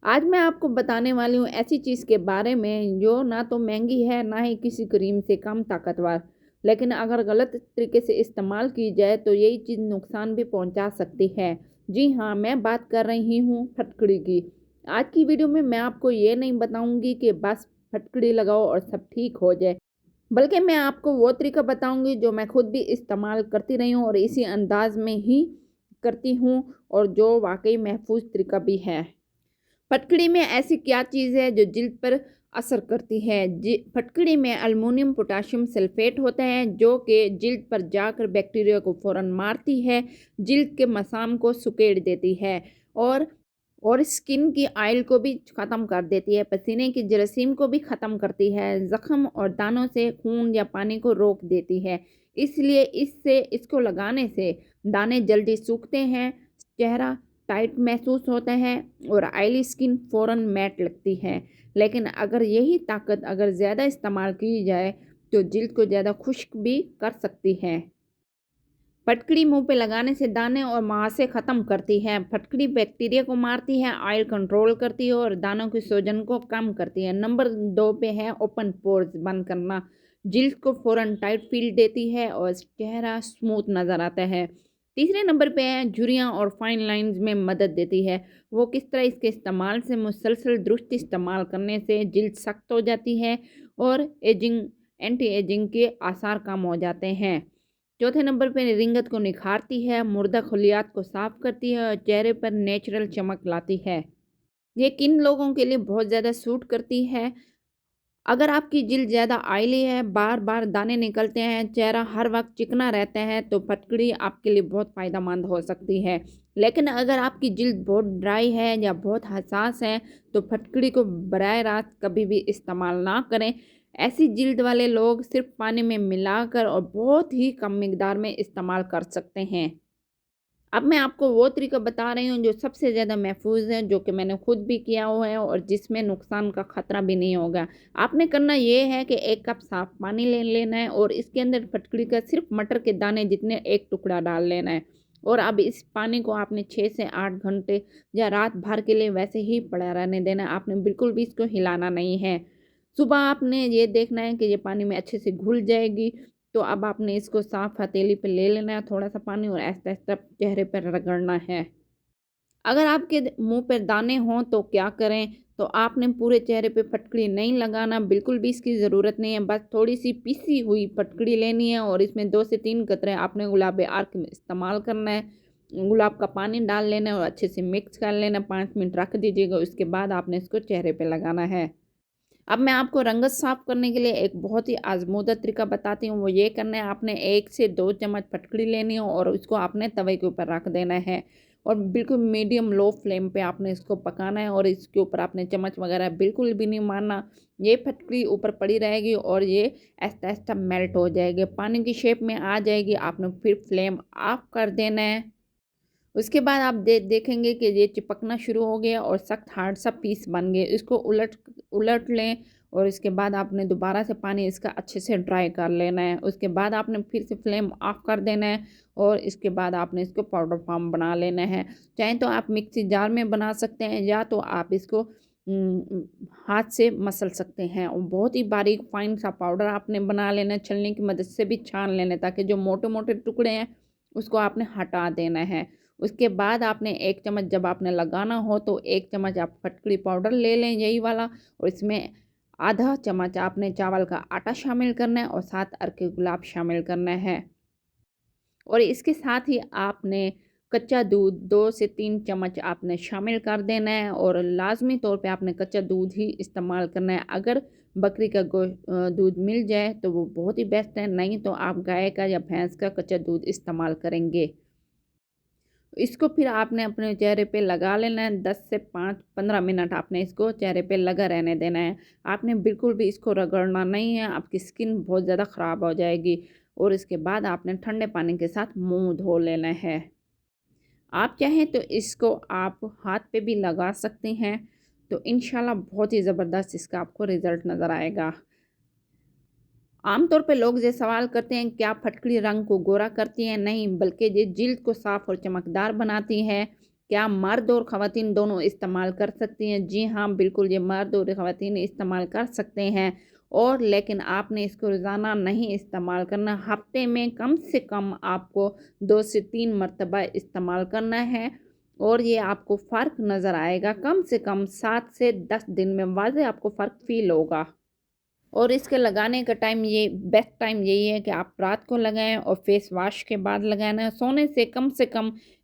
आज मैं आपको बताने वाली हूँ ऐसी चीज़ के बारे में जो ना तो महंगी है ना ही किसी क्रीम से कम ताकतवर, लेकिन अगर गलत तरीके से इस्तेमाल की जाए तो यही चीज़ नुकसान भी पहुँचा सकती है। जी हाँ, मैं बात कर रही हूँ फटकड़ी की। आज की वीडियो में मैं आपको ये नहीं बताऊँगी कि बस फटकड़ी लगाओ और सब ठीक हो जाए, बल्कि मैं आपको वो तरीका बताऊँगी जो मैं खुद भी इस्तेमाल करती रही हूँ और इसी अंदाज़ में ही करती हूँ और जो वाक़ई महफ़ूज़ तरीका भी है। फटकड़ी में ऐसी क्या चीज़ है जो जिल्द पर असर करती है? फटकड़ी में अल्युमिनियम पोटेशियम सल्फेट होता है जो कि जिल्द पर जाकर बैक्टीरिया को फ़ौरन मारती है, जिल्द के मसाम को सिकुड़ देती है और स्किन की ऑयल को भी ख़त्म कर देती है, पसीने की जरासीम को भी ख़त्म करती है, ज़ख्म और दानों से खून या पानी को रोक देती है। इसलिए इसको लगाने से दाने जल्दी सूखते हैं, चेहरा टाइट महसूस होता है और ऑयली स्किन फ़ौरन मैट लगती है। लेकिन अगर यही ताकत अगर ज़्यादा इस्तेमाल की जाए तो जिल्द को ज़्यादा खुश्क भी कर सकती है। फटकड़ी मुंह पे लगाने से दाने और मुहासे ख़त्म करती है। फटकड़ी बैक्टीरिया को मारती है, ऑयल कंट्रोल करती है और दानों की सूजन को कम करती है। नंबर 2 पे है ओपन पोर्स बंद करना। जिल्द को फ़ौरन टाइट फील देती है और चेहरा स्मूथ नज़र आता है। तीसरे नंबर पे है झुर्रियाँ और फाइन लाइंस में मदद देती है। वो किस तरह इसके इस्तेमाल से मुसलसल दुरुस्त इस्तेमाल करने से जिल्द सख्त हो जाती है और एंटी एजिंग के आसार कम हो जाते हैं। चौथे नंबर पे रिंगत को निखारती है, मुर्दा खलियात को साफ करती है और चेहरे पर नेचुरल चमक लाती है। ये किन लोगों के लिए बहुत ज़्यादा सूट करती है? अगर आपकी जिल्द ज़्यादा ऑयली है, बार-बार दाने निकलते हैं, चेहरा हर वक़्त चिकना रहता है, तो फटकड़ी आपके लिए बहुत फ़ायदेमंद हो सकती है। लेकिन अगर आपकी जिल्द बहुत ड्राई है या बहुत हसास है, तो फटकड़ी को बराह रास्त कभी भी इस्तेमाल ना करें। ऐसी जिल्द वाले लोग सिर्फ़ पानी में मिलाकर और बहुत ही कम मिकदार में इस्तेमाल कर सकते हैं। अब मैं आपको वो तरीका बता रही हूँ जो सबसे ज़्यादा महफ़ूज़ है, जो कि मैंने खुद भी किया हुआ है और जिसमें नुकसान का ख़तरा भी नहीं होगा। आपने करना ये है कि 1 कप साफ़ पानी ले लेना है और इसके अंदर फटकड़ी का सिर्फ़ मटर के दाने जितने 1 टुकड़ा डाल लेना है। और अब इस पानी को आपने 6 से 8 घंटे या रात भर के लिए वैसे ही पड़ा रहने देना है। आपने बिल्कुल भी इसको हिलाना नहीं है। सुबह आपने ये देखना है कि ये पानी में अच्छे से घुल जाएगी, तो अब आपने इसको साफ़ हथेली पे ले लेना है थोड़ा-सा पानी और आहिस्ता-आहिस्ता चेहरे पर रगड़ना है। अगर आपके मुँह पे दाने हों तो क्या करें? तो आपने पूरे चेहरे पे फटकड़ी नहीं लगाना, बिल्कुल भी इसकी ज़रूरत नहीं है। बस थोड़ी-सी पिसी हुई फटकड़ी लेनी है और इसमें 2 से 3 कतरे आपने गुलाब अर्क में इस्तेमाल करना है। गुलाब का पानी डाल लेना है और अच्छे से मिक्स कर लेना, 5 मिनट रख दीजिएगा, उसके बाद आपने इसको चेहरे पे लगाना है। अब मैं आपको रंगत साफ़ करने के लिए एक बहुत ही आज़मूदा तरीका बताती हूँ, वो ये करना है आपने 1 से 2 चम्मच फटकड़ी लेनी है और उसको आपने तवे के ऊपर रख देना है और बिल्कुल मीडियम लो फ्लेम पे आपने इसको पकाना है और इसके ऊपर आपने चम्मच वगैरह बिल्कुल भी नहीं मारना। ये फटकड़ी ऊपर पड़ी रहेगी और ये आहिस्ता-आहिस्ता मेल्ट हो जाएगी, पानी की शेप में आ जाएगी। आपने फिर फ्लेम ऑफ कर देना है। उसके बाद आप देखेंगे कि ये चिपकना शुरू हो गया और सख्त हार्ड सा पीस बन गए। इसको उलट उलट लें और इसके बाद आपने दोबारा से पानी इसका अच्छे से ड्राई कर लेना है। उसके बाद आपने फिर से फ्लेम ऑफ कर देना है और इसके बाद आपने इसको पाउडर फॉर्म बना लेना है। चाहे तो आप मिक्सी जार में बना सकते हैं या तो आप इसको हाथ से मसल सकते हैं और बहुत ही बारीक फाइन सा पाउडर आपने बना लेना है। छलनी की मदद से भी छान लेना है ताकि जो मोटे-मोटे टुकड़े हैं उसको आपने हटा देना है। उसके बाद आपने 1 चम्मच जब आपने लगाना हो तो 1 चम्मच आप फटकड़ी पाउडर ले लें यही वाला और इसमें आधा चम्मच आपने चावल का आटा शामिल करना है और 7 अर्के गुलाब शामिल करना है। और इसके साथ ही आपने कच्चा दूध 2 से 3 चम्मच आपने शामिल कर देना है और लाज़मी तौर पे आपने कच्चा दूध ही इस्तेमाल करना है। अगर बकरी का दूध मिल जाए तो वो बहुत ही बेस्ट है, नहीं तो आप गाय का या भैंस का कच्चा दूध इस्तेमाल करेंगे। इसको फिर आपने अपने चेहरे पे लगा लेना है 10 से 5-15 मिनट आपने इसको चेहरे पे लगा रहने देना है। आपने बिल्कुल भी इसको रगड़ना नहीं है, आपकी स्किन बहुत ज़्यादा ख़राब हो जाएगी और इसके बाद आपने ठंडे पानी के साथ मुँह धो लेना है। आप चाहें तो इसको आप हाथ पे भी लगा सकते हैं, तो इंशाल्लाह बहुत ही ज़बरदस्त इसका आपको रिज़ल्ट नज़र आएगा। आमतौर पे लोग ये सवाल करते हैं क्या फटकड़ी रंग को गोरा करती है? नहीं, बल्कि ये जिल्द को साफ़ और चमकदार बनाती है। क्या मर्द और ख़वातीन दोनों इस्तेमाल कर सकती हैं? जी हाँ, बिल्कुल ये मर्द और ख़वातीन इस्तेमाल कर सकते हैं और लेकिन आपने इसको रोज़ाना नहीं इस्तेमाल करना। हफ़्ते में कम से कम आपको 2 से 3 मरतबा इस्तेमाल करना है और ये आपको फ़र्क नज़र आएगा। कम से कम 7 से 10 दिन में वाज़ेह आपको फ़र्क फ़ील होगा। और इसके लगाने का टाइम ये बेस्ट टाइम यही है कि आप रात को लगाएं और फेस वॉश के बाद लगाना है। सोने से कम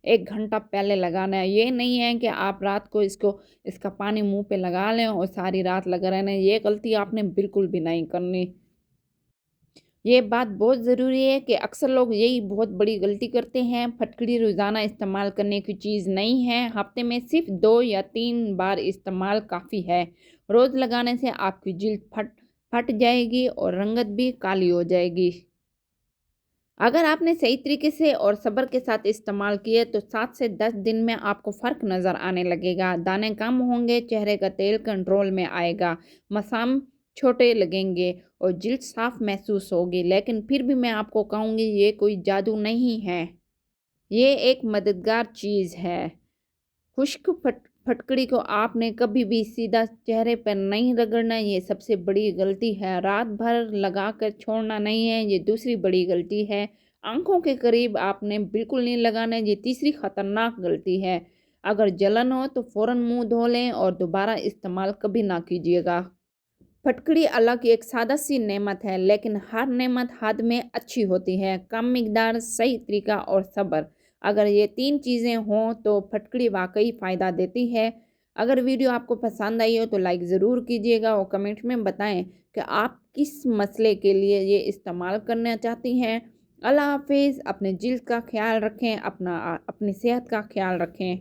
1 घंटा पहले लगाना है। ये नहीं है कि आप रात को इसका पानी मुंह पे लगा लें और सारी रात लगा रहना है। ये गलती आपने बिल्कुल भी नहीं करनी। ये बात बहुत ज़रूरी है कि अक्सर लोग यही बहुत बड़ी गलती करते हैं। फटकड़ी रोज़ाना इस्तेमाल करने की चीज़ नहीं है। हफ्ते में सिर्फ 2 या 3 बार इस्तेमाल काफ़ी है। रोज़ लगाने से आपकी जिल्द फट जाएगी और रंगत भी काली हो जाएगी। अगर आपने सही तरीके से और सब्र के साथ इस्तेमाल किए तो 7 से 10 दिन में आपको फ़र्क नज़र आने लगेगा। दाने कम होंगे, चेहरे का तेल कंट्रोल में आएगा, मसाम छोटे लगेंगे और जिल्द साफ महसूस होगी। लेकिन फिर भी मैं आपको कहूँगी ये कोई जादू नहीं है। ये एक मददगार चीज़ है। खुश्क फटकड़ी को आपने कभी भी सीधा चेहरे पर नहीं रगड़ना, ये सबसे बड़ी गलती है। रात भर लगाकर छोड़ना नहीं है, ये दूसरी बड़ी गलती है। आंखों के करीब आपने बिल्कुल नहीं लगाना, ये तीसरी खतरनाक गलती है। अगर जलन हो तो फ़ौरन मुंह धो लें और दोबारा इस्तेमाल कभी ना कीजिएगा। फटकड़ी अल्लाह की एक सादा सी नेमत है, लेकिन हर नेमत हद में अच्छी होती है। कम मिकदार, सही तरीका और सब्र, अगर ये 3 चीज़ें हों तो फटकड़ी वाकई फ़ायदा देती है। अगर वीडियो आपको पसंद आई हो तो लाइक ज़रूर कीजिएगा और कमेंट में बताएं कि आप किस मसले के लिए ये इस्तेमाल करना चाहती हैं। अल्लाह हाफिज़। अपने जिल्द का ख्याल रखें, अपनी सेहत का ख्याल रखें।